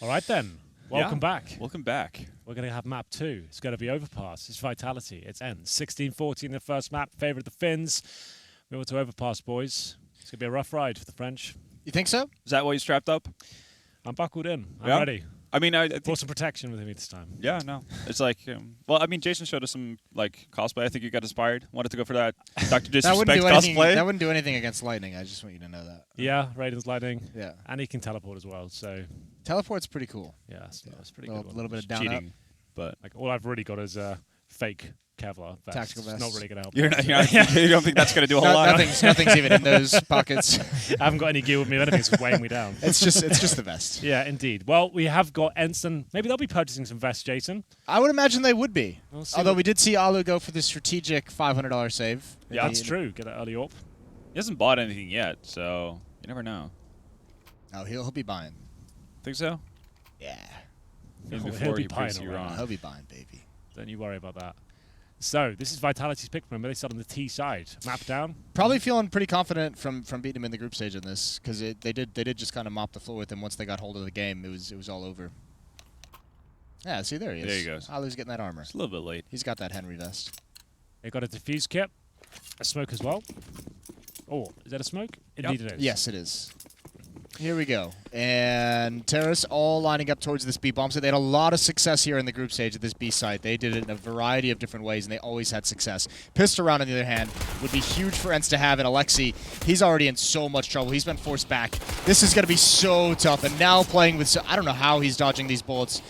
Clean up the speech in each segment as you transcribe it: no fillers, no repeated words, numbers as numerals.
All right then. Welcome back. Welcome back. We're going to have map 2. It's going to be Overpass. It's Vitality. It's ENCE. 16-14 in the first map. Favourite the Finns. We went to Overpass, boys. It's going to be a rough ride for the French. You think so? Is that why you strapped up? I'm buckled in. I'm Yeah? ready. I mean, I think, Brought some protection with me this time. yeah, no. It's like, well, I mean, Jason showed us some like cosplay. I think you got inspired. Wanted to go for that Dr. Disrespect cosplay. That wouldn't do anything against lightning. I just want you to know that. Yeah, Raiden's lightning. Yeah. And he can teleport as well, so Teleport's pretty cool. yeah, it's pretty A good. little bit of down Cheating, up. but Like all I've really got is a fake Kevlar vest. Tactical It's vest. not really going to help. you're much. not, you don't think that's going to do a whole lot? Nothing's even in those pockets. I haven't got any gear with me. If anything, it's just weighing me down. It's just the vest. Yeah, indeed. Well, we have got ENCE, and maybe they'll be purchasing some vests, Jason. I would imagine they would be. We'll see Although what- we did see Alu go for the strategic $500 save. Yeah, that's true. Get an early AWP. He hasn't bought anything yet, so you never know. Oh, he'll be buying. Think so? Yeah. Maybe He'll before be he proves buying you already. wrong. He'll be buying, baby. Don't you worry about that. So, this is Vitality's pick. Remember, they start on the T side. Map down. Probably feeling pretty confident from beating him in the group stage in this, because they did just kind of mop the floor with him once they got hold of the game. It was all over. Yeah, see, there he is. There he goes. Alu's getting that armor. It's a little bit late. He's got that Henry vest. They got a defuse kit, a smoke as well. Oh, is that a smoke? Indeed it is. Yes, it is. Here we go. And Terrace all lining up towards this B bomb. So they had a lot of success here in the group stage at this B site. They did it in a variety of different ways, and they always had success. Pissed around, on the other hand, would be huge for ENCE to have. And Alexi, he's already in so much trouble. He's been forced back. This is going to be so tough. And now playing with... I don't know how he's dodging these bullets.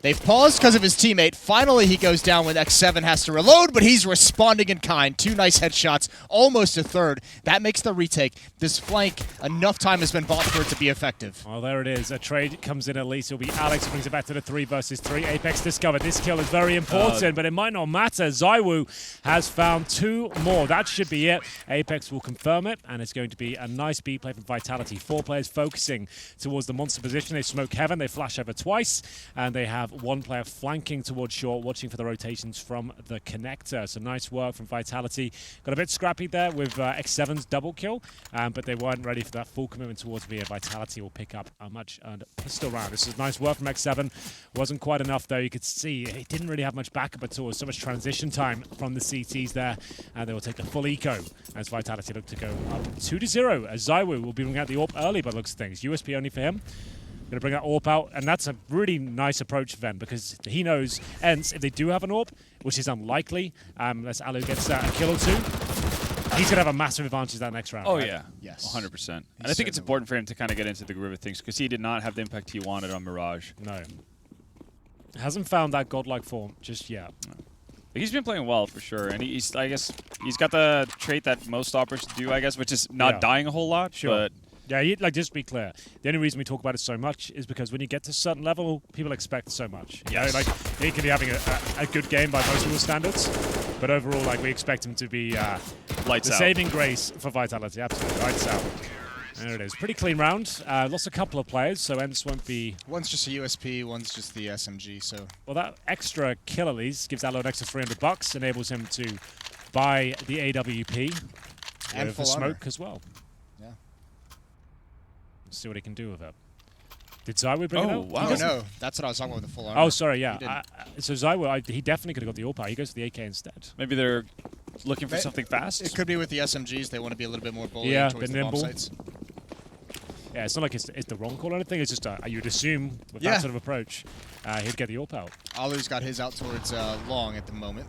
They've paused because of his teammate. Finally, he goes down when X7 has to reload, but he's responding in kind. 2 nice headshots, almost a third. That makes the retake. This flank, enough time has been bought for it to be effective. Well, there it is. A trade comes in at least. It'll be Alex who brings it back to the 3 versus 3. Apex discovered this kill is very important, but it might not matter. Zywoo has found 2 more. That should be it. Apex will confirm it, and it's going to be a nice B play from Vitality. 4 players focusing towards the monster position. They smoke heaven. They flash over twice, and they have 1 player flanking towards short, watching for the rotations from the connector. So nice work from Vitality. Got a bit scrappy there with X7's double kill, but they weren't ready for that full commitment towards B. Vitality will pick up a much-earned pistol round. This is nice work from X7. Wasn't quite enough, though. You could see it didn't really have much backup at all. So much transition time from the CTs there, and they will take the full eco as Vitality look to go up 2-0. As Zywoo will be bringing out the AWP early by the looks of things. USP only for him. Going to bring that AWP out, and that's a really nice approach for them because he knows ENCE, if they do have an AWP, which is unlikely, unless Alu gets a kill or 2, he's going to have a massive advantage that next round. Oh, right? yeah. Yes. 100%. And I think it's important for him to kind of get into the groove of things because he did not have the impact he wanted on Mirage. No. Hasn't found that godlike form just yet. He's been playing well for sure, and I guess he's got the trait that most stoppers do, I guess, which is not dying a whole lot. Sure. But Yeah, like just to be clear, the only reason we talk about it so much is because when you get to a certain level, people expect so much. You know, like he can be having a good game by most people's standards, but overall, like we expect him to be lights the out. saving grace for Vitality. Absolutely, lights out. There it is. Pretty clean round. Lost a couple of players, so ENCE won't be... One's just a USP, one's just the SMG, so... Well, that extra kill at least gives Alo an extra $300, enables him to buy the AWP And with full the smoke armor. as well. Yeah. Let's see what he can do with it. Did Zywoo bring it out? Wow. Oh, no. That's what I was talking about with the full armor. Oh, sorry, He yeah. didn't. So Zywoo, he definitely could have got the AWP. He goes for the AK instead. Maybe they're looking for something fast. It could be with the SMGs. They want to be a little bit more bullying Yeah, towards bit the bomb nimble. sites. Yeah, it's not like it's the wrong call or anything. It's just you'd assume with Yeah. that sort of approach, he'd get the AWP out. Alu's got his out towards long at the moment.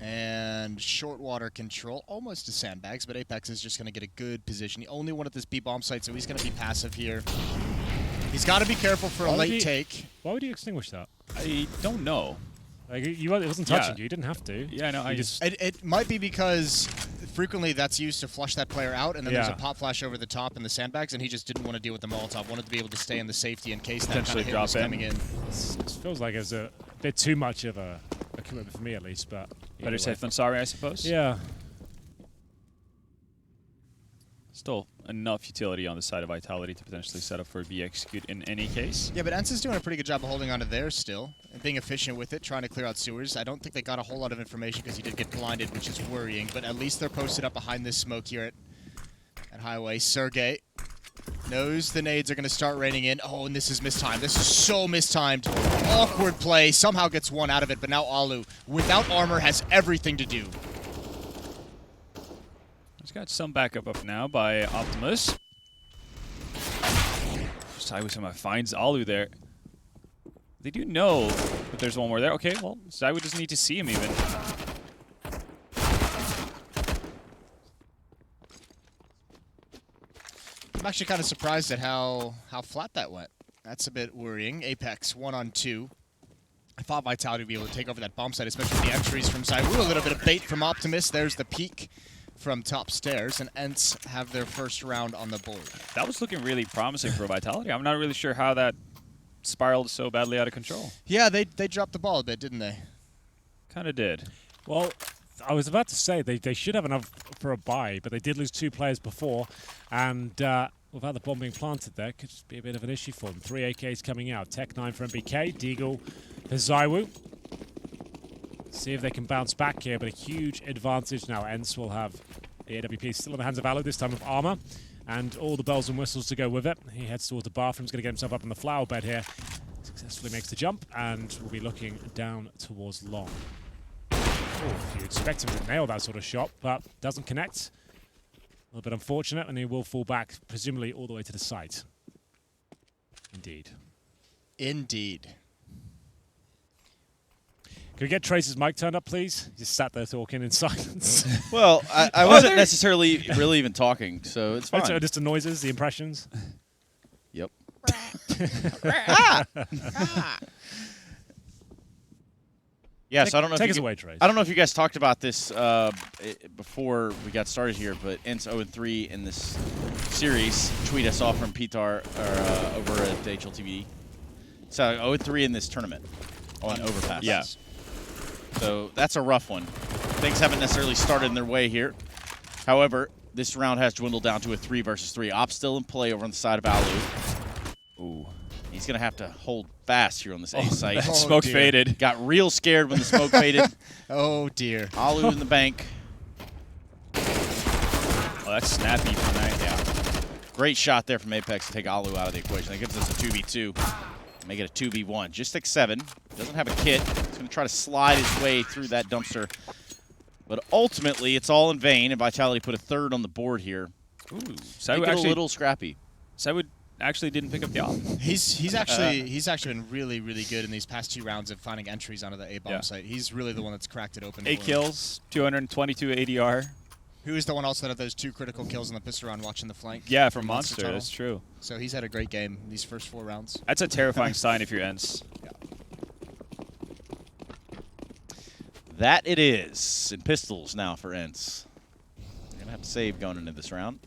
And short water control, almost to sandbags, but Apex is just going to get a good position. He only wanted this B bomb site, so he's going to be passive here. He's got to be careful for a late take. Why would you extinguish that? I don't know. Like, it wasn't touching you. You didn't have to. Yeah, no, I just... It might be because frequently that's used to flush that player out, and then there's a Yeah. pop flash over the top in the sandbags, and he just didn't want to deal with the Molotov. Wanted to be able to stay in the safety in case that kind Potentially of hit drop was in. coming in. It feels like it's a bit too much of a commitment for me, at least. But Better either safe way. than sorry, I suppose. Yeah. Still enough utility on the side of Vitality to potentially set up for a B execute in any case. Yeah, but ENCE is doing a pretty good job of holding on to theirs still and being efficient with it, trying to clear out sewers. I don't think they got a whole lot of information because he did get blinded, which is worrying, but at least they're posted up behind this smoke here at Highway. Sergey Knows the nades are going to start raining in. Oh, and this is mistimed. This is so mistimed. Awkward play. Somehow gets one out of it, but now Alu, without armor, has everything to do. He's got some backup up now by Optimus. ZywOo somehow finds Alu there. They do know that there's one more there. Okay, well, ZywOo doesn't need to see him even. I'm actually kind of surprised at how flat that went. That's a bit worrying. Apex 1-on-2. I thought Vitality would be able to take over that bomb site, especially with the entries from ZywOo. A little bit of bait from Optimus. There's the peek from top stairs, and ENCE have their first round on the board. That was looking really promising for Vitality. I'm not really sure how that spiraled so badly out of control. Yeah, they dropped the ball a bit, didn't they? Kind of did. Well, I was about to say they should have enough for a bye, but they did lose 2 players before, and without the bomb being planted there, could just be a bit of an issue for them. 3 AKs coming out. Tech9 for MBK, Deagle for ZywOo. See if they can bounce back here, but a huge advantage now. ENCE will have the AWP still in the hands of Alu, this time with armor, and all the bells and whistles to go with it. He heads towards the bathroom, he's going to get himself up in the flower bed here. Successfully makes the jump, and will be looking down towards long. You expect him to nail that sort of shot, but doesn't connect. A little bit unfortunate, and he will fall back, presumably all the way to the site. Indeed. Indeed. Can we get Trace's mic turned up, please? He just sat there talking in silence. Well, I wasn't necessarily really even talking, so it's fine. Just the noises, the impressions. Yep. Yes, I don't know. Take us away, Trace. I don't know if you guys talked about this before we got started here, but ENCE 0-3 in this series. Tweet I saw from Pitar over at HLTV. So 0-3 in this tournament on Overpass. Yeah. So that's a rough one. Things haven't necessarily started in their way here. However, this round has dwindled down to a 3 versus 3. Op still in play over on the side of Alu. Ooh. He's going to have to hold fast here on this A site. Smoke faded. Got real scared when the smoke faded. Oh, dear. Alu in the bank. Oh, that's snappy from that. Yeah. Great shot there from Apex to take Alu out of the equation. That gives us a 2v2. Make it a 2v1. Just 6-7. Doesn't have a kit. He's going to try to slide his way through that dumpster. But ultimately, it's all in vain, and Vitality put a 3rd on the board here. Ooh, ZywOo a little scrappy. ZywOo actually didn't pick up the op. He's actually been really good in these past 2 rounds of finding entries onto the A bomb site. He's really the one that's cracked it open. 8 kills, 222 ADR. Who is the one also that had those 2 critical kills in the pistol round watching the flank? Yeah, from Monster Monster. Tunnel. That's true. So he's had a great game in these first 4 rounds. That's a terrifying sign if you're ENCE. Yeah. That it is. In pistols now for ENCE. They're going to have to save going into this round.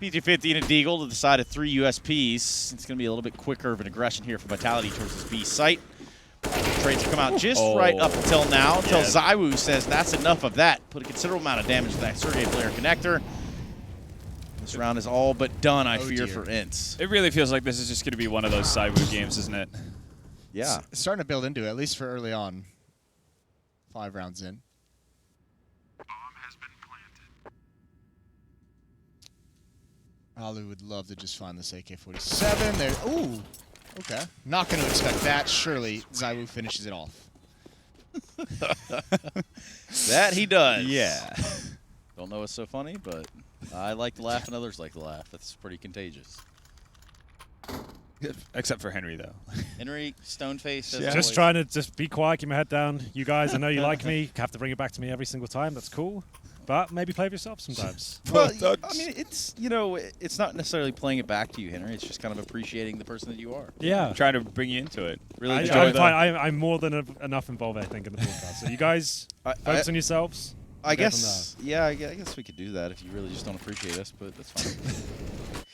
PT-50 and a Deagle to the side of 3 USPs. It's going to be a little bit quicker of an aggression here for Vitality towards this B site. Trades have come out just right up until now, until ZywOo says that's enough of that. Put a considerable amount of damage to that Sergey player connector. This round is all but done, I fear, for ENCE. It really feels like this is just going to be one of those ZywOo games, isn't it? Yeah. It's starting to build into it, at least for early on. 5 rounds in. Alu would love to just find this AK-47 there. Ooh, okay. Not going to expect that. Surely ZywOo finishes it off. That he does. Yeah. Don't know what's so funny, but I like to laugh and others like to laugh. That's pretty contagious. Except for Henry, though. Henry, Stoneface. Yeah. Just trying to just be quiet, keep my head down. You guys, I know you like me. Have to bring it back to me every single time. That's cool. But maybe play with yourself sometimes. Well, I mean, it's, you know, it's not necessarily playing it back to you, Henry. It's just kind of appreciating the person that you are. Yeah. I'm trying to bring you into it. Really I'm more than enough involved, I think, in the podcast. So you guys focus on yourselves. I guess, yeah, I guess we could do that if you really just don't appreciate us, but that's fine.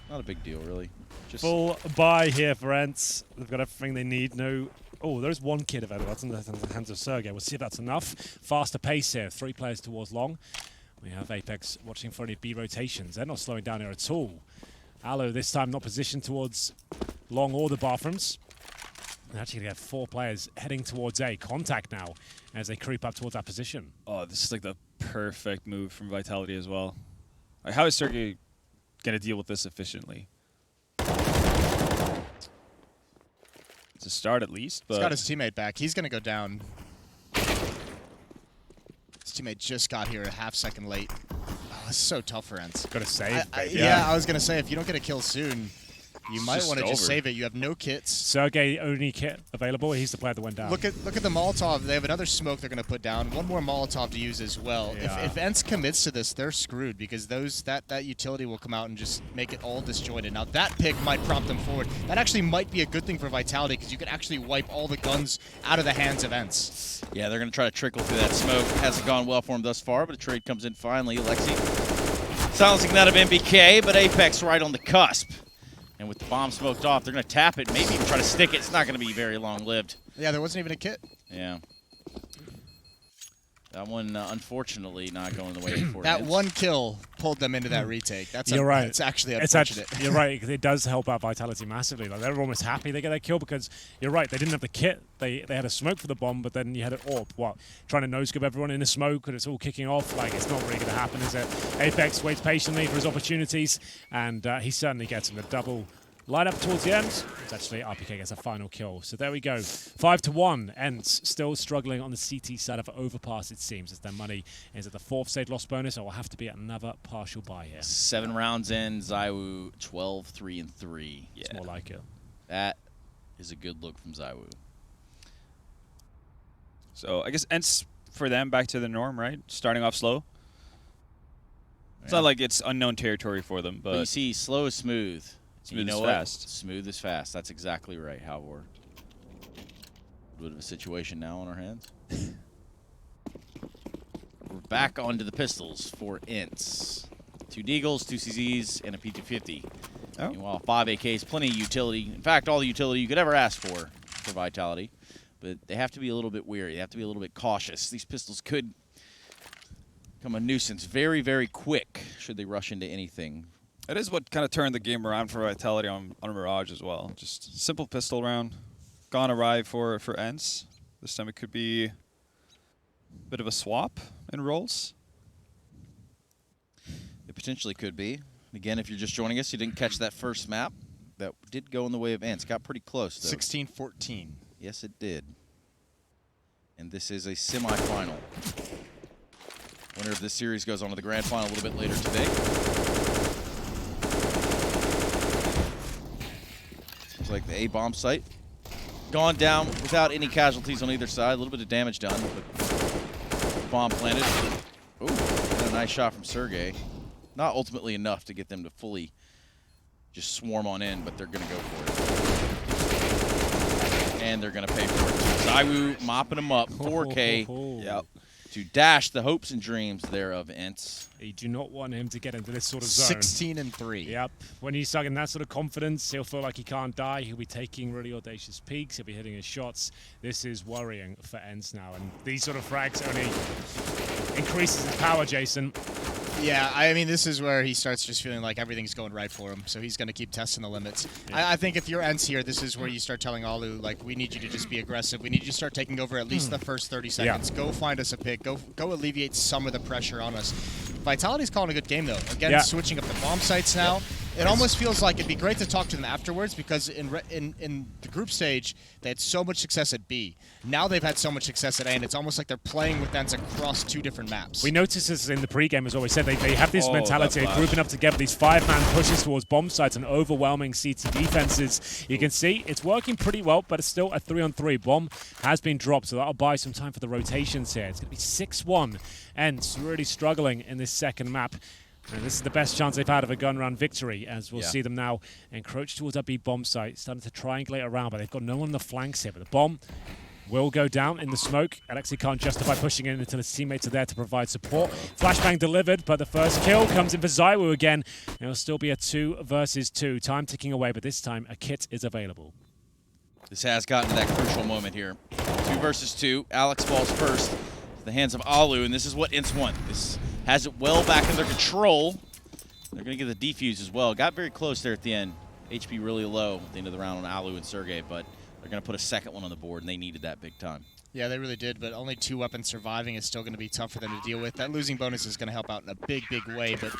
Not a big deal, really. Just full buy here for ENCE. They've got everything they need. No. Oh, there's 1 kid available. That's in the hands of Sergey. We'll see if that's enough. Faster pace here. 3 players towards long. We have Apex watching for any B rotations. They're not slowing down here at all. Alu this time not positioned towards long or the bathrooms. They're actually going to have 4 players heading towards A. Contact now as they creep up towards that position. Oh, this is like the perfect move from Vitality as well. Like, how is Sergey going to deal with this efficiently. It's a start at least, but He's got his teammate back. He's going to go down. His teammate just got here a half-second late. Oh, it's so tough for ENCE. Got to save. Yeah, I was going to say, if you don't get a kill soon, you might just want to just over. save it. You have no kits. Sergey, only kit available. He's the player that went down. Look at the Molotov. They have another smoke they're going to put down. One more Molotov to use as well. Yeah. If ENCE commits to this, they're screwed because that utility will come out and just make it all disjointed. Now that pick might prompt them forward. That actually might be a good thing for Vitality because you can actually wipe all the guns out of the hands of ENCE. Yeah, they're going to try to trickle through that smoke. Hasn't gone well for him thus far, but a trade comes in finally. Alexi silencing that of MBK, but Apex right on the cusp. And with the bomb smoked off, they're going to tap it, maybe even try to stick it. It's not going to be very long-lived. Yeah, there wasn't even a kit. Yeah. That one, unfortunately, not going the way for That ENCE. one kill pulled them into that retake. You're right. It's actually It's unfortunate. you're right, 'cause it does help out Vitality massively. Like they're almost happy they get that kill because you're right, they didn't have the kit. They had a smoke for the bomb, but then you had it trying to no-scope everyone in a smoke and it's all kicking off. Like it's not really going to happen, is it? Apex waits patiently for his opportunities, and he certainly gets him. The double line up towards the end. It's actually RPK gets a final kill. So there we go. 5-1. ENCE still struggling on the CT side of Overpass, it seems, as their money is at the 4th stage loss bonus. It will have to be another partial buy here. 7 rounds in, ZywOo 12-3-3. Yeah, It's more like it. that is a good look from ZywOo. so I guess ENCE for them back to the norm, right? Starting off slow. It's Yeah. not like it's unknown territory for them, But you but see, slow is smooth. Smooth you know is what? fast. Smooth is fast. That's exactly right, Halvor. A bit of a situation now on our hands. We're back onto the pistols for ENCE. 2 Deagles, 2 CZs, and a P250. Oh. Meanwhile, 5 AKs, plenty of utility. In fact, all the utility you could ever ask for Vitality. But they have to be a little bit wary. They have to be a little bit cautious. These pistols could become a nuisance very, very quick should they rush into anything. it is what kind of turned the game around for Vitality on Mirage as well. Just simple pistol round, gone awry for ENCE. This time it could be a bit of a swap in roles. It potentially could be. Again, if you're just joining us, you didn't catch that first map. That did go in the way of ENCE. Got pretty close, though. 16-14. Yes, it did. And this is a semifinal. Winner of this series goes on to the grand final a little bit later today. Looks like the A-bomb site gone down without any casualties on either side. A little bit of damage done, but bomb planted. Ooh, and a nice shot from Sergey. Not ultimately enough to get them to fully just swarm on in, but they're going to go for it. And they're going to pay for it. ZywOo mopping them up. 4K Yep. to dash the hopes and dreams there of ENCE. You do not want him to get into this sort of zone. 16-3. Yep. When he's stuck in that sort of confidence, he'll feel like he can't die. He'll be taking really audacious peeks. He'll be hitting his shots. This is worrying for ENCE now. And these sort of frags only increases his power, Jason. Yeah, I mean, this is where he starts just feeling like everything's going right for him, so he's going to keep testing the limits. Yeah. I think if you're ENCE here, this is where you start telling Alu, like, we need you to just be aggressive. We need you to start taking over at least the first 30 seconds. Go find us a pick. Go alleviate some of the pressure on us. Vitality's calling a good game, though. Again, switching up the bomb sites now. It almost feels like it'd be great to talk to them afterwards because in the group stage, they had so much success at B. Now they've had so much success at A, and it's almost like they're playing with ENCE across 2 different maps. We noticed this in the pregame, as always said. They have this Oh, mentality that of flash. grouping up together, these 5-man pushes towards bomb sites and overwhelming CT defenses. You can see it's working pretty well, but it's still a 3-on-3. Bomb has been dropped, so that'll buy some time for the rotations here. It's going to be 6-1. ENCE really struggling in this second map. And this is the best chance they've had of a gun round victory, as we'll see them now encroach towards that B bomb site, starting to triangulate around, but they've got no one on the flanks here. But the bomb will go down in the smoke. Alexi can't justify pushing in until his teammates are there to provide support. Flashbang delivered, but the first kill comes in for ZywOo again. It'll still be a 2 versus 2. Time ticking away, but this time a kit is available. This has gotten to that crucial moment here. 2 versus 2. Alex falls first to the hands of Alu, and this is what ENCE want. This has it well back in their control. They're going to get the defuse as well. Got very close there at the end. HP really low at the end of the round on Alu and Sergey, but they're going to put a second one on the board, and they needed that big time. Yeah, they really did, but only 2 weapons surviving is still going to be tough for them to deal with. That losing bonus is going to help out in a big, big way, but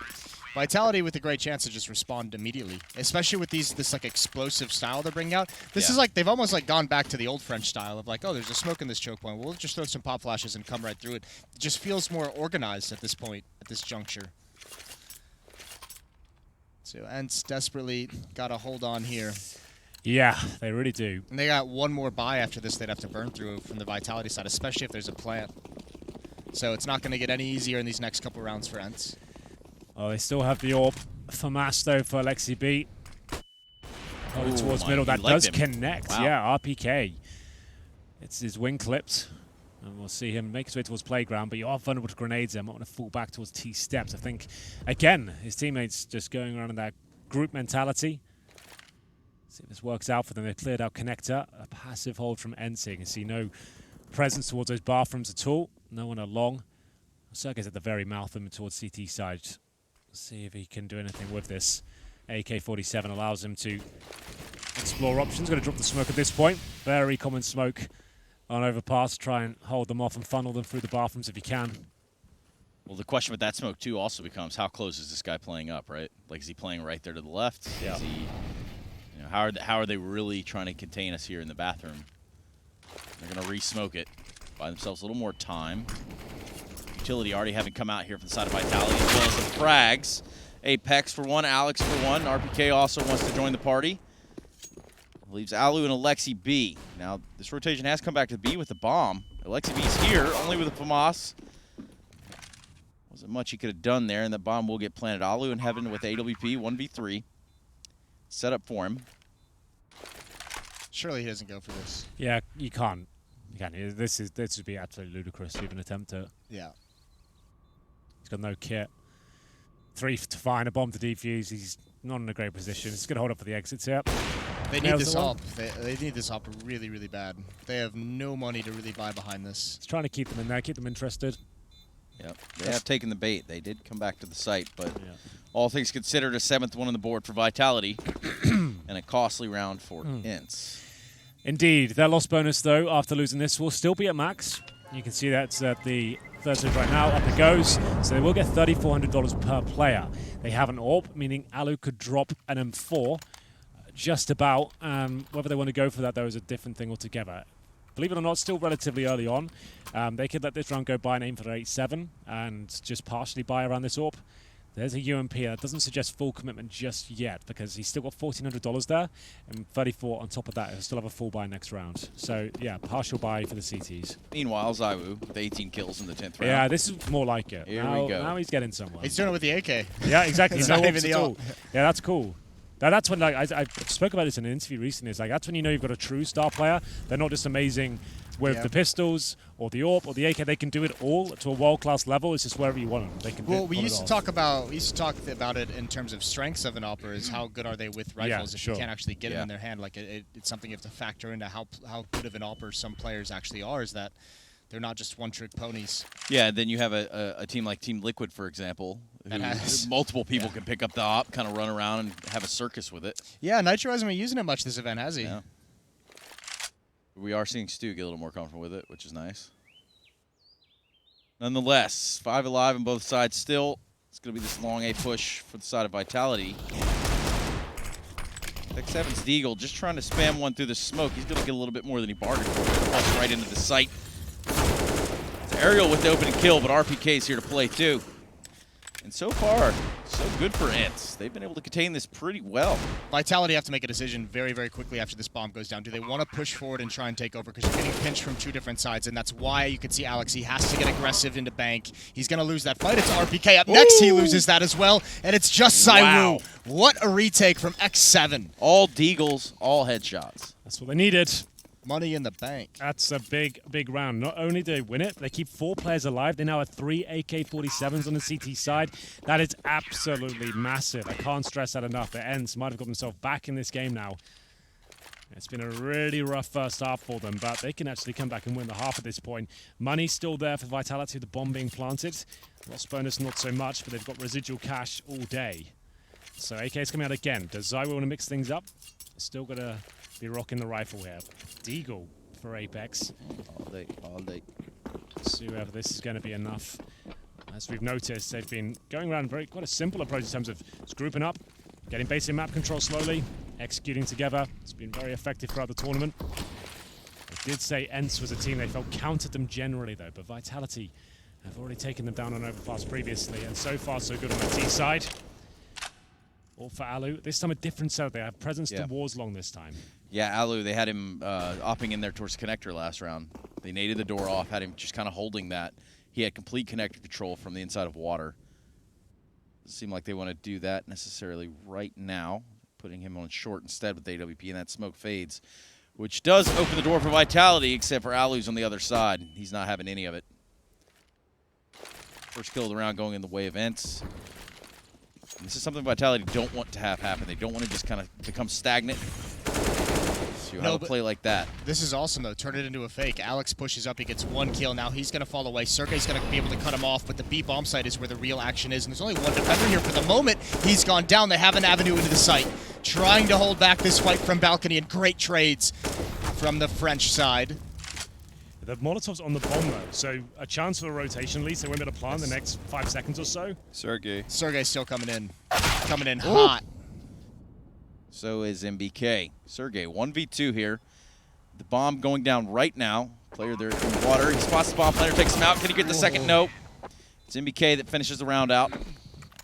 Vitality with a great chance to just respond immediately, especially with this like explosive style they're bringing out. This is like they've almost like gone back to the old French style of like, oh, there's a smoke in this choke point. We'll just throw some pop flashes and come right through it. It just feels more organized at this point, at this juncture. So ENCE desperately got a hold on here. Yeah, they really do. And they got one more buy after this they'd have to burn through from the Vitality side, especially if there's a plant. So it's not going to get any easier in these next couple rounds for ENCE. Oh, they still have the AWP for Masto for Alexi B. Oh, towards middle. That does connect. Wow. Yeah, RPK. It's his wing clipped. And we'll see him make his way towards playground, but you are vulnerable to grenades there. Might want to fall back towards T steps. I think, again, his teammates just going around in that group mentality. See if this works out for them. They've cleared out connector. A passive hold from ENCE. You can see no presence towards those bathrooms at all. No one along. Sergey's at the very mouth of him towards CT side. See if he can do anything with this. AK-47 allows him to explore options. Going to drop the smoke at this point. Very common smoke on Overpass. Try and hold them off and funnel them through the bathrooms if you can. Well, the question with that smoke, too, also becomes how close is this guy playing up, right? Like, is he playing right there to the left? Yeah. Is he, you know, how are they really trying to contain us here in the bathroom? They're going to re-smoke it. Buy themselves a little more time. Utility already having come out here from the side of Vitality, as well as the frags. Apex for one, Alex for one. RPK also wants to join the party. Leaves Alu and Alexi B. Now, this rotation has come back to B with the bomb. Alexi B's here, only with a FAMAS. Wasn't much he could have done there, and the bomb will get planted. Alu in heaven with AWP, 1v3. Set up for him. Surely he doesn't go for this. Yeah, you can't. You can't. This would be absolutely ludicrous to even attempt it. Yeah. He's got no kit. 3 to find, a bomb to defuse. He's not in a great position. He's going to hold up for the exits here. They need this op. They need this op really, really bad. They have no money to really buy behind this. He's trying to keep them in there, keep them interested. Yep, they have taken the bait. They did come back to the site, but all things considered, a 7th one on the board for Vitality and a costly round for ENCE. Indeed. Their loss bonus, though, after losing this, will still be at max. You can see that's at the third stage right now. Up it goes. So they will get $3,400 per player. They have an AWP, meaning Alu could drop an M4 just about. Whether they want to go for that, though, is a different thing altogether. Believe it or not, still relatively early on. They could let this round go by and aim for 8-7 and just partially buy around this AWP. There's a UMP. That doesn't suggest full commitment just yet because he's still got $1,400 there and 34 on top of that. He'll still have a full buy next round. So, yeah, partial buy for the CTs. Meanwhile, Zaiwu with 18 kills in the 10th round. Yeah, this is more like it. Here now, we go. Now he's getting somewhere. He's doing it with the AK. Yeah, exactly. It's no not even AWPs the at all. AWP. Yeah, that's cool. That's when, like, I spoke about this in an interview recently. It's like that's when you know you've got a true star player. They're not just amazing with the pistols or the AWP or the AK. They can do it all to a world-class level. It's just wherever you want them. They can. Well, we used to talk about it in terms of strengths of an opera. Is how good are they with rifles? If you can't actually get them in their hand, like it's something you have to factor into how good of an opera some players actually are. Is that they're not just one-trick ponies. Yeah, then you have a team like Team Liquid, for example, who multiple people can pick up the op, kind of run around and have a circus with it. Yeah, Nitro hasn't been using it much this event, has he? Yeah. We are seeing Stu get a little more comfortable with it, which is nice. Nonetheless, 5 alive on both sides still. It's going to be this long A push for the side of Vitality. X7's Deagle just trying to spam one through the smoke. He's going to get a little bit more than he bargained for. Plus right into the site. It's Ariel with the opening kill, but RPK's here to play too. And so far, so good for ENCE. They've been able to contain this pretty well. Vitality have to make a decision very, very quickly after this bomb goes down. Do they want to push forward and try and take over? Because you're getting pinched from 2 different sides, and that's why you can see Alex. He has to get aggressive into bank. He's going to lose that fight. It's RPK up next. He loses that as well, and it's just Zaiwu. Wow. What a retake from X7. All Deagles, all headshots. That's what they needed. Money in the bank. That's a big, big round. Not only do they win it, they keep 4 players alive. They now have 3 AK-47s on the CT side. That is absolutely massive. I can't stress that enough. The ENCE might have got themselves back in this game now. It's been a really rough first half for them, but they can actually come back and win the half at this point. Money's still there for Vitality, the bomb being planted. Loss bonus, not so much, but they've got residual cash all day. So AK's coming out again. Does Zaiwu want to mix things up? Still got to be rocking the rifle here. Deagle for Apex. All day, all day. See whether this is going to be enough. as we've noticed, they've been going around quite a simple approach in terms of just grouping up, getting basic map control slowly, executing together. It's been very effective throughout the tournament. I did say ENCE was a team they felt countered them generally, though, but Vitality have already taken them down on Overpass previously, and so far so good on the T side. All for Alu. This time a different setup. They have presence towards long this time. Yeah, Alu, they had him opping in there towards connector last round. They naded the door off, had him just kind of holding that. He had complete connector control from the inside of water. Doesn't seem like they want to do that necessarily right now. Putting him on short instead with AWP, and that smoke fades, which does open the door for Vitality, except for Alu's on the other side. He's not having any of it. First kill of the round going in the way of ENCE. And this is something Vitality don't want to have happen. They don't want to just kind of become stagnant. So you have to play like that. This is awesome, though. Turn it into a fake. Alex pushes up. He gets 1 kill. Now he's going to fall away. Sergey's going to be able to cut him off, but the B bomb site is where the real action is. And there's only one defender here for the moment. He's gone down. They have an avenue into the site. Trying to hold back this fight from balcony, and great trades from the French side. The Molotov's on the bomb, though, so a chance for a rotation at least. They won't be able to plan the next 5 seconds or so. Sergey's still coming in. Coming in hot. So is MBK. Sergey, 1v2 here. The bomb going down right now. Player there in water. He spots the bomb. Player takes him out. Can he get the second? Nope. It's MBK that finishes the round out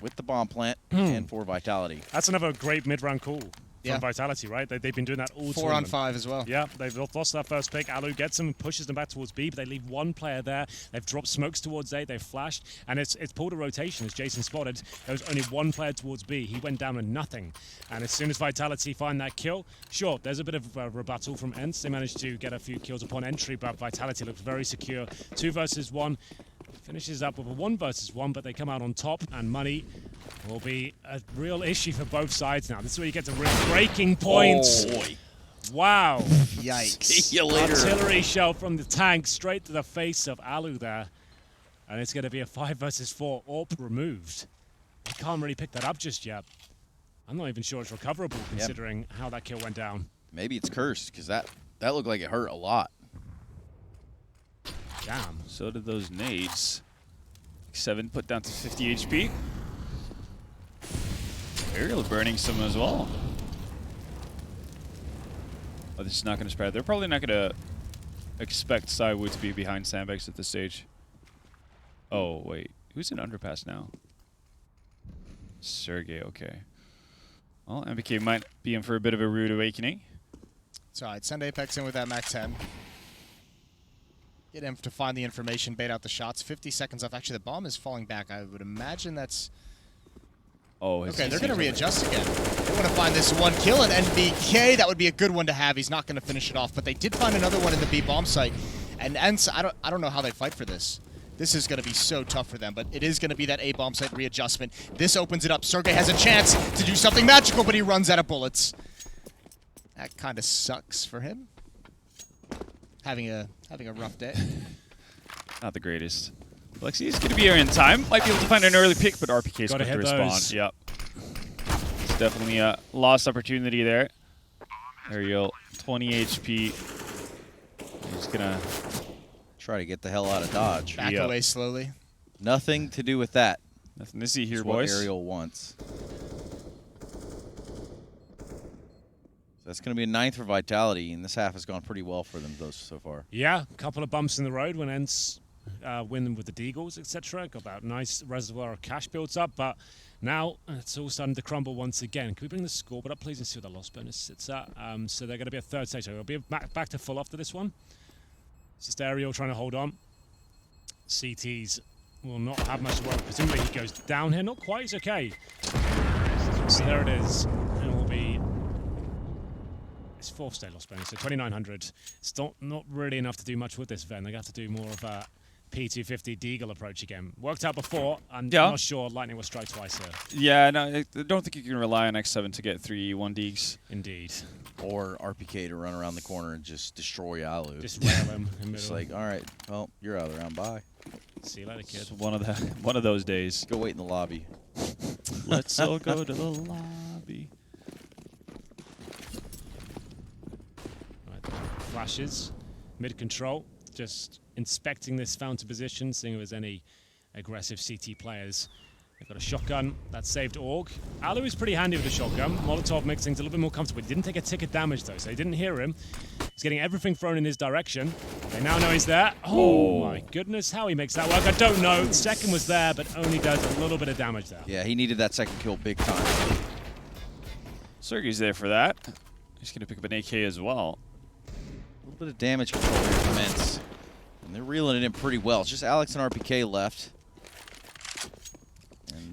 with the bomb plant and for Vitality. That's another great mid-round call from Vitality, right? They've been doing that all 4 on 5 as well. Yeah, they've lost that first pick. Alu gets them and pushes them back towards B, but they leave one player there. They've dropped smokes towards A, they've flashed, and it's pulled a rotation, as Jason spotted. There was only one player towards B. He went down with nothing. And as soon as Vitality find that kill, sure, there's a bit of a rebuttal from ENCE. They managed to get a few kills upon entry, but Vitality looks very secure. 2 versus 1. Finishes up with a 1 versus 1, but they come out on top, and money will be a real issue for both sides now. This is where you get to real breaking points. Oh, boy. Wow. Yikes. See you later. Artillery shell from the tank straight to the face of Alu there. And it's going to be a 5 versus 4 AWP removed. They can't really pick that up just yet. I'm not even sure it's recoverable considering how that kill went down. Maybe it's cursed, because that looked like it hurt a lot. Damn. So did those nades. 7 put down to 50 HP. Aerial burning some as well. Oh, this is not going to spread. They're probably not going to expect Cywood to be behind sandbags at this stage. Oh, wait. Who's in Underpass now? Sergey, okay. Well, MBK might be in for a bit of a rude awakening. It's all right. Send Apex in with that Mac 10. Get him to find the information, bait out the shots. 50 seconds left. Actually, the bomb is falling back. I would imagine that's... Oh, okay, they're going to readjust again. They want to find this 1 kill, and NBK, that would be a good one to have. He's not going to finish it off, but they did find another one in the B bomb site. And ENCE, I don't know how they fight for this. This is going to be so tough for them, but it is going to be that A bomb site readjustment. This opens it up. Sergey has a chance to do something magical, but he runs out of bullets. That kind of sucks for him. Having a rough day. Not the greatest. Lexi is going to be here in time. Might be able to find an early pick, but RPK's quick to respond. Yep. It's definitely a lost opportunity there. Ariel, 20 HP. He's going to Try to get the hell out of Dodge. Back away slowly. Nothing to do with that. Nothing to see here, That's boys. what Ariel wants. That's going to be a 9th for Vitality, and this half has gone pretty well for them so far. Yeah, a couple of bumps in the road when ENCE win with the Deagles, etc. Got that nice reservoir of cash builds up, but now it's all starting to crumble once again. Can we bring the scoreboard up, please, and see what the loss bonus sits at? So they're going to be a 3rd stage. So they'll be back to full after this one. It's just Ariel trying to hold on. CTs will not have much work. Presumably he goes down here. Not quite. He's okay. So there it is. And it will be... It's 4th stage loss bonus, so 2,900. It's not really enough to do much with this Ven. They have to do more of a P250 Deagle approach again. Worked out before. I'm not sure Lightning will strike twice here. Yeah, no, I don't think you can rely on X7 to get 3 1Ds. Indeed. Or RPK to run around the corner and just destroy Alu. Just rail him in the middle. It's like, all right, well, you're out of the round. Bye. See you later, kid. It's one of those days. Go wait in the lobby. Let's all go to the lobby. Flashes, mid control, just inspecting this fountain position, seeing if there's any aggressive CT players. They've got a shotgun that saved Org. Alu is pretty handy with the shotgun. Molotov makes things a little bit more comfortable. He didn't take a tick of damage though, so he didn't hear him. He's getting everything thrown in his direction. They now know he's there. Oh my goodness, how he makes that work, I don't know. The second was there, but only does a little bit of damage there. Yeah, he needed that second kill big time. Sergey's there for that. He's going to pick up an AK as well. A little bit of damage control here from ENCE. And they're reeling it in pretty well. It's just Alex and RPK left.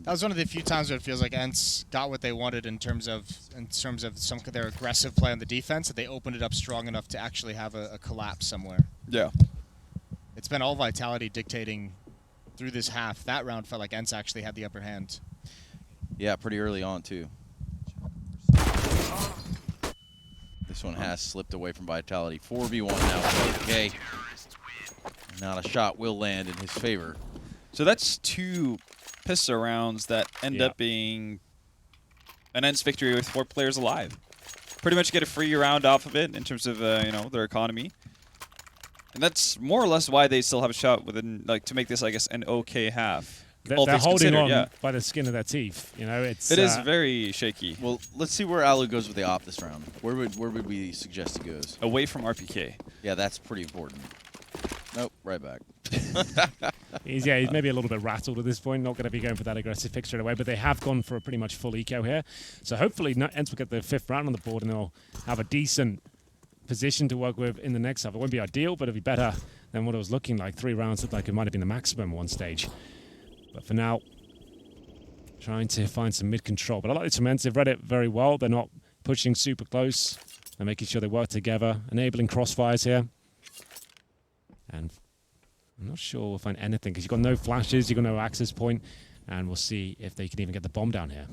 That was one of the few times where it feels like ENCE got what they wanted in terms of some of their aggressive play on the defense, that they opened it up strong enough to actually have a collapse somewhere. Yeah. It's been all Vitality dictating through this half. That round felt like ENCE actually had the upper hand. Yeah, pretty early on, too. This one has slipped away from Vitality. 4v1 now for RPK. Not a shot will land in his favor. So that's 2 pistol rounds that end up being an ENCE victory with 4 players alive. Pretty much get a free round off of it in terms of you know, their economy, and that's more or less why they still have a shot within, like, to make this, I guess, an okay half. They're holding on by the skin of their teeth. You know, it is very shaky. Well, let's see where Alu goes with the op this round. Where would we suggest he goes? Away from RPK. Yeah, that's pretty important. Nope, right back. He's maybe a little bit rattled at this point, not going to be going for that aggressive pick straight away, but they have gone for a pretty much full eco here. So hopefully ENCE will get the 5th round on the board and they'll have a decent position to work with in the next half. It won't be ideal, but it'll be better than what it was looking like. 3 rounds looked like it might have been the maximum at one stage. But for now, trying to find some mid-control. But I like this from ENCE. They've read it very well. They're not pushing super close. They're making sure they work together, enabling crossfires here. And I'm not sure we'll find anything because you've got no flashes, you've got no access point, and we'll see if they can even get the bomb down here.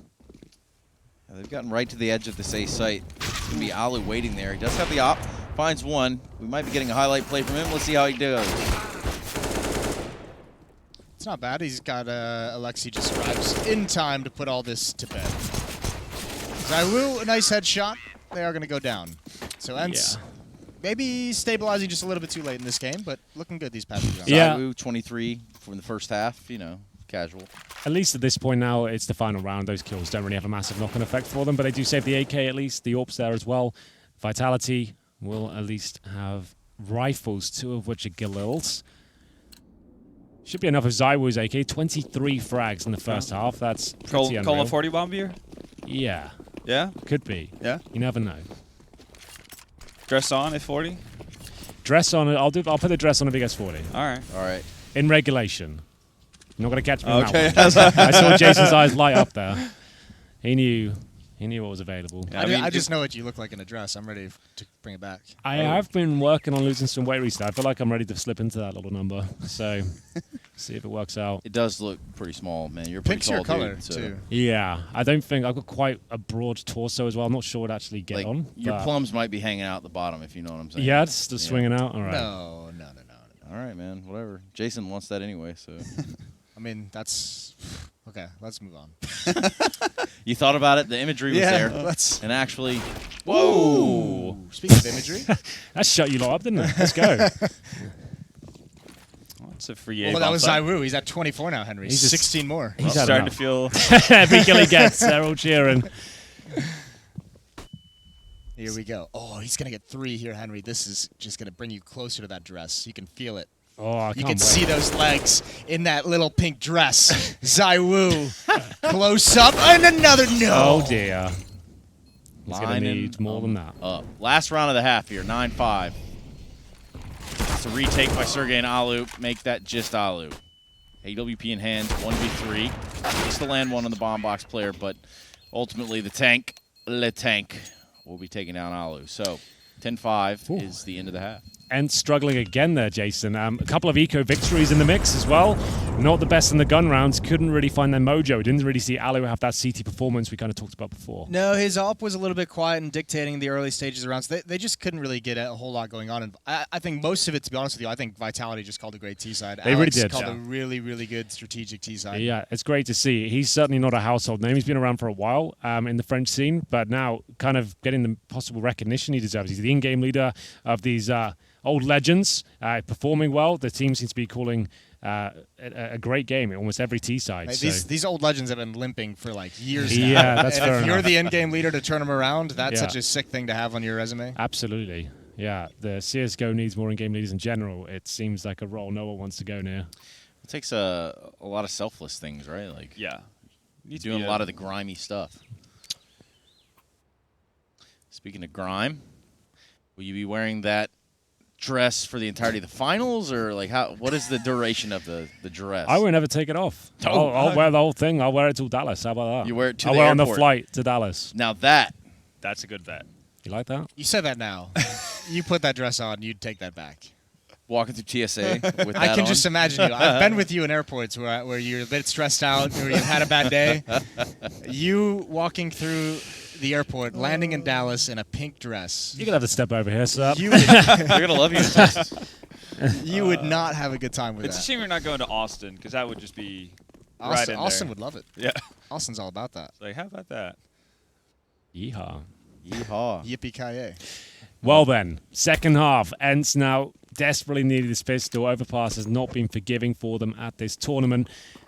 Yeah, they've gotten right to the edge of this A site. It's going to be Alu waiting there. He does have the op, finds one. We might be getting a highlight play from him. Let's see how he does. It's not bad. He's got Alexi just arrives in time to put all this to bed. ZywOo, a nice headshot. They are going to go down. So ENCE. Maybe stabilizing just a little bit too late in this game, but looking good these past few rounds. Yeah. ZywOo, 23 from the first half, you know, casual. At least at this point now, it's the final round. Those kills don't really have a massive knock-on effect for them, but they do save the AK at least. The AWP's there as well. Vitality will at least have rifles, 2 of which are Galils. Should be enough of ZywOo's AK. 23 frags in the first half. That's pretty unreal. Call a 40 bomb here? Yeah. Yeah? Could be. Yeah? You never know. Dress on at 40? Dress on it. I'll put the dress on if he gets 40. All right. All right. In regulation. You're not going to catch me on Okay. that one. I saw Jason's eyes light up there. He knew what was available. Yeah, I just know what you look like in a dress. I'm ready to bring it back. I have been working on losing some weight recently. I feel like I'm ready to slip into that little number. So, see if it works out. It does look pretty small, man. You're a pretty Pink's tall your color, dude, so. too. Yeah, I don't think I've got quite a broad torso as well. I'm not sure what actually get Like, on. your but plums might be hanging out the bottom, if you know what I'm saying. yeah, it's just swinging out. All right. No. All right, man. Whatever. Jason wants that anyway, so. I mean, that's... Okay, let's move on. You thought about it. The imagery was there. Let's... And actually, Whoa! Speaking of imagery... That shut you lot up, didn't it? Let's go. That's a free Well, that was ZywOo. He's at 24 now, Henry. He's just- 16 more. He's Well, had starting to enough. feel... Every kill he gets, they're all cheering. Here we go. Oh, he's going to get 3 here, Henry. This is just going to bring you closer to that dress. You can feel it. Oh, I You can't can wait. see those legs in that little pink dress. ZywOo. Close up. And another no. Oh, dear. He's going to lining need more than that. up. Last round of the half here, 9-5. It's a retake by Sergey and Alu. Make that just Alu. AWP in hand, 1v3. Needs to land one on the bomb box player, but ultimately the tank, Le Tank, will be taking down Alu. So 10-5 is the end of the half. And struggling again there, Jason. A couple of eco victories in the mix as well. Not the best in the gun rounds. Couldn't really find their mojo. Didn't really see Alu have that CT performance we kind of talked about before. No, his op was a little bit quiet and dictating the early stages of rounds. They just couldn't really get a whole lot going on. And I think most of it, to be honest with you, I think Vitality just called a great T-side. They really Alex did. called Yeah. a really, really good strategic T-side. Yeah, it's great to see. He's certainly not a household name. He's been around for a while in the French scene, but now kind of getting the possible recognition he deserves. He's the in-game leader of these old legends, performing well. The team seems to be calling a great game in almost every T side. Right, So. these old legends have been limping for like years now. Yeah, that's and fair if you're enough. the end-game leader to turn them around, that's Yeah. such a sick thing to have on your resume. Absolutely. Yeah, the CSGO needs more in-game leaders in general. It seems like a role no one wants to go near. It takes a lot of selfless things, right? Like Yeah. doing a lot of the grimy stuff. Speaking of grime, will you be wearing that dress for the entirety of the finals, or like how? What is the duration of the dress? I won't ever take it off. Oh, I'll wear the whole thing. I'll wear it till Dallas. How about that? You wear it to I'll the wear it on the airport. flight to Dallas. Now that That's a good bet. You like that? You said that now. You put that dress on, you'd take that back. walking through TSA with that I can on. just imagine you. I've been with you in airports where you're a bit stressed out or you've had a bad day. You walking through the airport, landing in Dallas in a pink dress. You're going to have to step over here, sir. You They're gonna love you. in Texas. you would not have a good time with It's a that. shame you're not going to Austin, because that would just be right Austin, in Austin there. would love it. Yeah. Austin's all about that. It's like, how about that? Yeehaw. Yeehaw. Yippee-ki-yay. Well then, second half. ENCE now desperately needed this pistol. Overpass has not been forgiving for them at this tournament.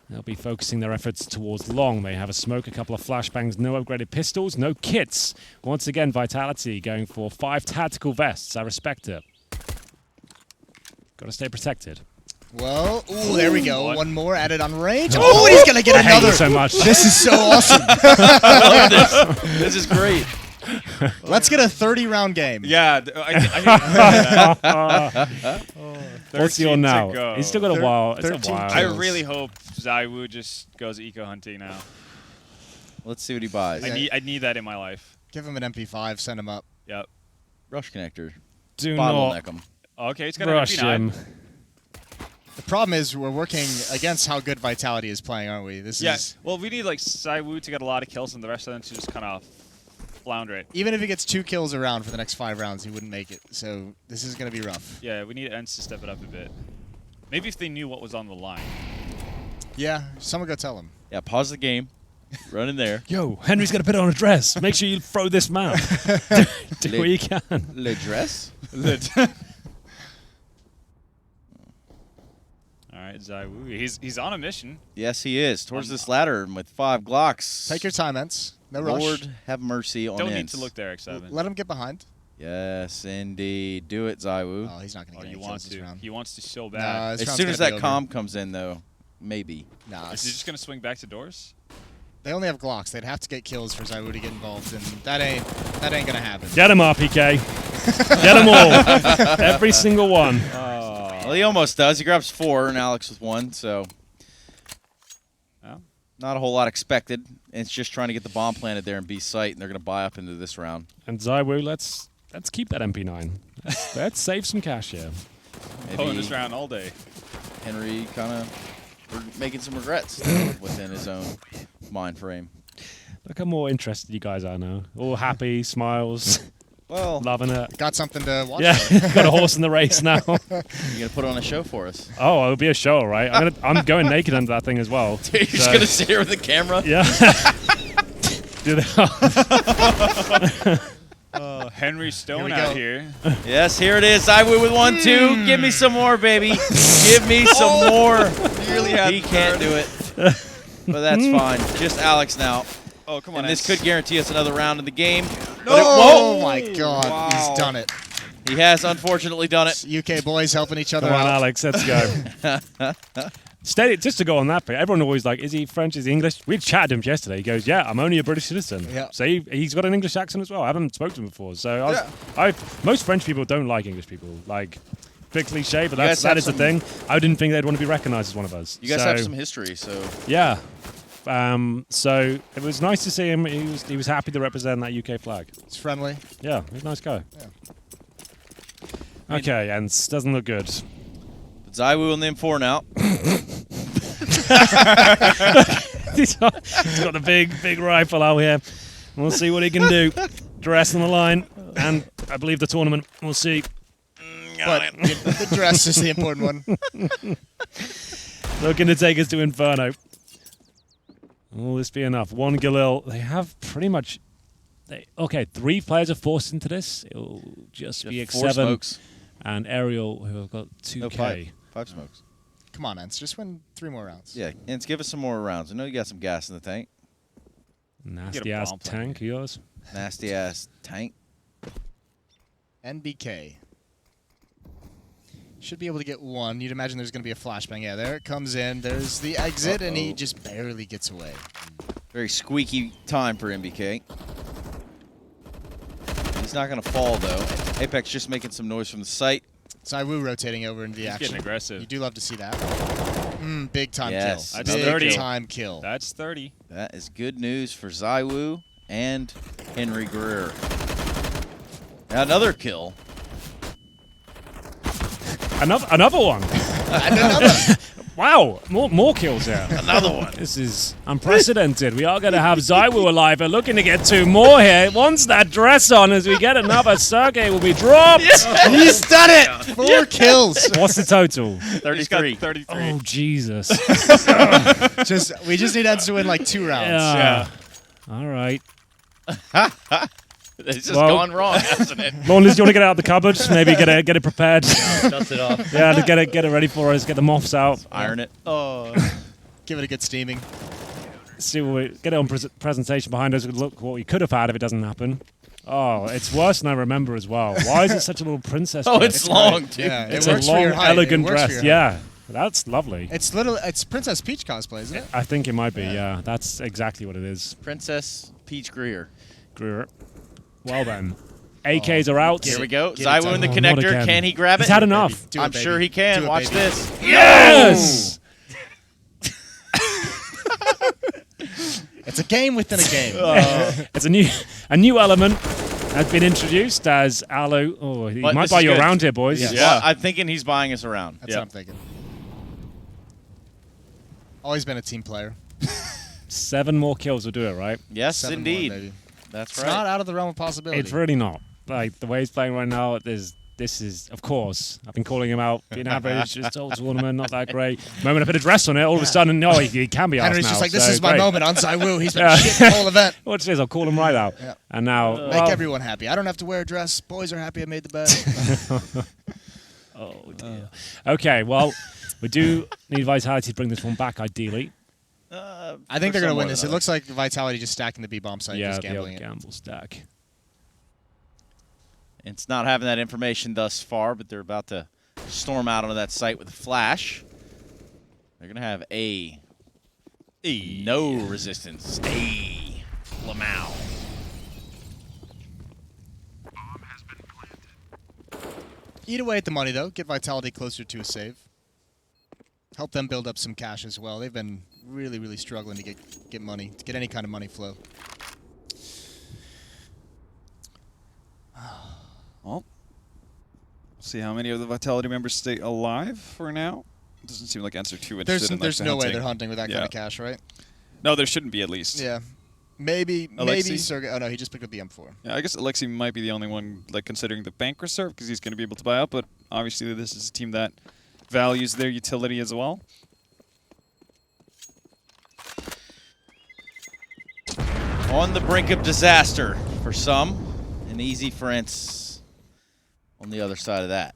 They'll be focusing their efforts towards long. They have a smoke, a couple of flashbangs, no upgraded pistols, no kits. Once again, Vitality going for 5 tactical vests. I respect it. Got to stay protected. Well, ooh, there we go. One. One more added on range. Oh, and he's going to get I hate another. you so much. This is so awesome. This is great. Let's get a 30-round game. Yeah. I that. What's he on 13 to now? go. He's still got a while. It's a 13 while. I kills. really hope Zaiwu just goes eco hunting now. Let's see what he buys. Yeah. I need that in my life. Give him an MP5, send him up. Yep. Rush connector. Do not Bottleneck him. Okay, he's gonna rush MP9. him. The problem is we're working against how good Vitality is playing, aren't we? This Yeah. is Well, we need like Zaiwu to get a lot of kills, and the rest of them to just kind of flounder it. even if he gets 2 kills around for the next 5 rounds, he wouldn't make it. So this is going to be rough. Yeah, we need ENCE to step it up a bit. Maybe if they knew what was on the line. Yeah, someone go tell him. Yeah, pause the game. Run in there. Yo, Henry's going to put on a dress. Make sure you throw this man. Do what you can. Le dress? All right, Zaiwu. He's on a mission. Yes, he is. Towards this ladder with 5 Glocks. Take your time, ENCE. No rush. Lord have mercy on Don't need ENCE. to look there, X7. Let him get behind. Yes, indeed. Do it, Zaiwu. Oh, he's not going Oh, to get you any want kills this to. round. He wants to so Nah, bad. this As round's soon gonna as be that over. comm comes in, though, maybe. Nah, Is he just gonna swing back to doors? they only have Glocks. They'd have to get kills for Zaiwu to get involved, and that ain't going to happen. Get him, RPK. Get them all. Every single one. Well, he almost does. He grabs 4 and Alex with 1, so Oh. not a whole lot expected. And it's just trying to get the bomb planted there in B site, and they're going to buy up into this round. And Zaiwu, let's keep that MP9. Let's save some cash here. Maybe Oh, in this round all day. Henry kind of making some regrets within his own mind frame. Look how more interested you guys are now. All happy, smiles, Well, loving it. Got something to watch Yeah, for. got a horse in the race now. you're going to put on a show for us. Oh, it'll be a show, right? I'm going naked under that thing as well. You're just So- going to sit here with the camera? Yeah. Do that. Henry Stone we out go. here. Yes, here it is. Zaiwu with 1-2. Give me some more, baby. Give me some more. Nearly had He the can't third. do it. But that's fine. Just Alex now. Oh, come on. And this ENCE. could guarantee us another round in the game. Oh, my God. Wow. He's done it. He has unfortunately done it. UK boys helping each other Come on, out. Alex, let's go. Steady, just to go on that bit, everyone always like, is he French, is he English? We chatted him yesterday. He goes, yeah, I'm only a British citizen. Yeah. So he's got an English accent as well. I haven't spoken to him before. So most French people don't like English people. Like, big cliche, but guys that have is the some- thing. I didn't think they'd want to be recognized as one of us. You guys So, have some history, so Yeah. So it was nice to see him. He was happy to represent that UK flag. It's friendly. Yeah, he's a nice guy. Yeah. Okay, and doesn't look good. Zaiwu on the M4 now. He's got the big rifle out here. We'll see what he can do. Dress on the line, and I believe the tournament. We'll see. But the dress is the important one. Looking to take us to Inferno. Will this be enough? 1 Galil. They have pretty much. Okay, 3 players are forced into this. It'll just be 4 X7 smokes. and Ariel, who have got 2K. No, 5. 5 smokes. Come on, ENCE. Just win 3 more rounds. Yeah, ENCE, give us some more rounds. I know you got some gas in the tank. Nasty ass bomb tank, yours. Nasty ass tank. NBK. Should be able to get 1. You'd imagine there's going to be a flashbang. Yeah, there it comes in. There's the exit, and he just barely gets away. Very squeaky time for MBK. He's not going to fall, though. Apex just making some noise from the site. ZywOo rotating over into the action. Getting aggressive. You do love to see that. Big time Yes, kill. that's Big 30. time kill. That's 30. That is good news for ZywOo and Henry Greer. Another kill. Another one. Wow, more kills here. Another one. This is unprecedented. We are going to have ZywOo alive. We're looking to get 2 more here. Once that dress on, as we get another, Sergey will be dropped. He's done it! 4 kills. What's the total? 33. 33. Oh, Jesus. We just need ENCE to win like 2 rounds. Yeah. All right. It's just Well- gone wrong, hasn't it? Lawnless, do you want to get it out of the cupboard? Maybe get it prepared. Dust it off. Yeah, to get it ready for us. Get the moths out. Iron it. Give it a good steaming. See what we get it on presentation behind us. Look what we could have had if it doesn't happen. Oh, it's worse than I remember as well. Why is it such a little princess? Oh, dress? it's long, too. Yeah, It's it a works for long, your height. elegant It works for dress. your height. Yeah, that's lovely. It's Princess Peach cosplay, isn't it? I think it might be. Yeah, that's exactly what it is. Princess Peach Greer. Greer. Well then, AKs are out. Here we go. Get it, ZywOo in the Oh, not connector. again. Can he grab it? He's had enough. Do it, I'm baby. sure he can. Do it, Watch baby. this. Yes. It's a game within a game. It's a new element has been introduced as Alu. Oh, he But might this buy is you good. around here, boys. Yeah. Well, I'm thinking he's buying us around. That's what I'm thinking. Always been a team player. 7 more kills will do it, right? Yes, 7 more, indeed. baby. That's It's right. not out of the realm of possibility. It's really not. Like the way he's playing right now, this is, of course, I've been calling him out, being average, just old tournament, not that great. Moment I put a dress on it, all of a sudden, no, he can be asked Henry's now. just like, this so is my great. moment on ZywOo. He's been Yeah. shit the whole event. Watch this, I'll call him right out. Yeah. And now, Make well, everyone happy. I don't have to wear a dress. Boys are happy I made the bet. oh dear. Okay, well, we do need Vitality to bring this one back, ideally. I think they're going to some win more this. than It looks like Vitality just stacking the B-bomb site, Yeah, just the gambling old it. gamble stack. It's not having that information thus far, but they're about to storm out onto that site with a flash. They're going to have no resistance. Lamau. Eat away at the money, though. Get Vitality closer to a save. Help them build up some cash as well. They've been really, really struggling to get money, to get any kind of money flow. Well, see how many of the Vitality members stay alive for now. It doesn't seem like ENCE are too interested in There's like, no the way hunting. they're hunting with that kind Yeah. of cash, right? No, there shouldn't be at least. Yeah. Maybe Alexei? Sergey. Oh, no, he just picked up the M4. Yeah, I guess Alexei might be the only one like considering the bank reserve because he's going to be able to buy up. But obviously, this is a team that values their utility as well. On the brink of disaster for some, and easy for ENCE on the other side of that.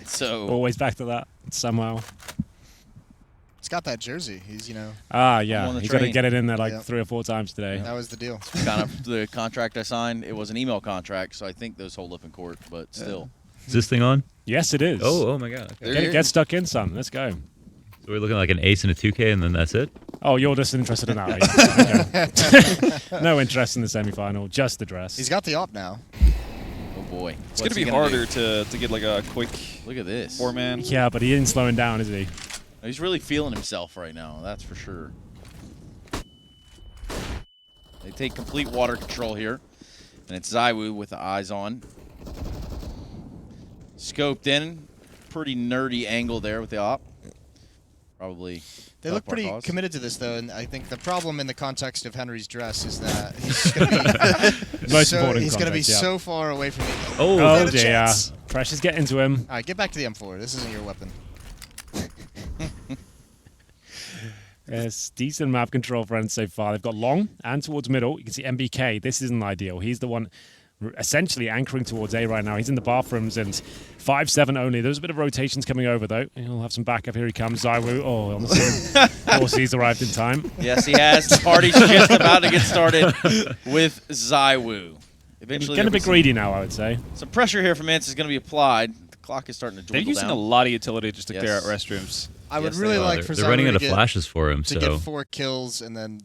So Always back to that, somehow. He's got that jersey. He's, on Yeah, the he's got to train. get it in there like Yeah. 3 or 4 times today. that was the deal. kind of the contract I signed. It was an email contract, so I think those hold up in court, but still. Is this thing on? Yes, it is. Oh my god. Okay. Get stuck in, son. Let's go. So we're looking like an ace and a 2K, and then that's it. Oh, you're just interested in that. Okay. No interest in the semifinal, just the dress. He's got the op now. Oh boy. It's going to be harder to get like a quick Look at this. 4-man. Yeah, but he isn't slowing down, is he? He's really feeling himself right now, that's for sure. They take complete water control here. And it's ZywOo with the eyes on. Scoped in. Pretty nerdy angle there with the op. Probably. They look help our pretty cause. committed to this, though, and I think the problem in the context of Henry's dress is that he's going to be, Most important he's gonna be context, yeah. so far away from me. Oh, Oh a dear. chance. Pressure's getting to him. All right, get back to the M4. This isn't your weapon. Yes, decent map control for ENCE so far. They've got long and towards middle. You can see MBK. This isn't ideal. He's the one essentially anchoring towards A right now. He's in the bathrooms and 5-7 only. There's a bit of rotations coming over, though. He'll have some backup. Here he comes. ZywOo. Oh, on the scene. Of course, he's arrived in time. Yes, he has. The party's just about to get started with ZywOo. Eventually, Getting a bit greedy now, I would say. some pressure here from ENCE is going to be applied. The clock is starting to They're dwindle using down. a lot of utility just to clear out Yes. restrooms. I would Yes, really they are. like for They're running ZywOo out to of flashes for him, to so get 4 kills and then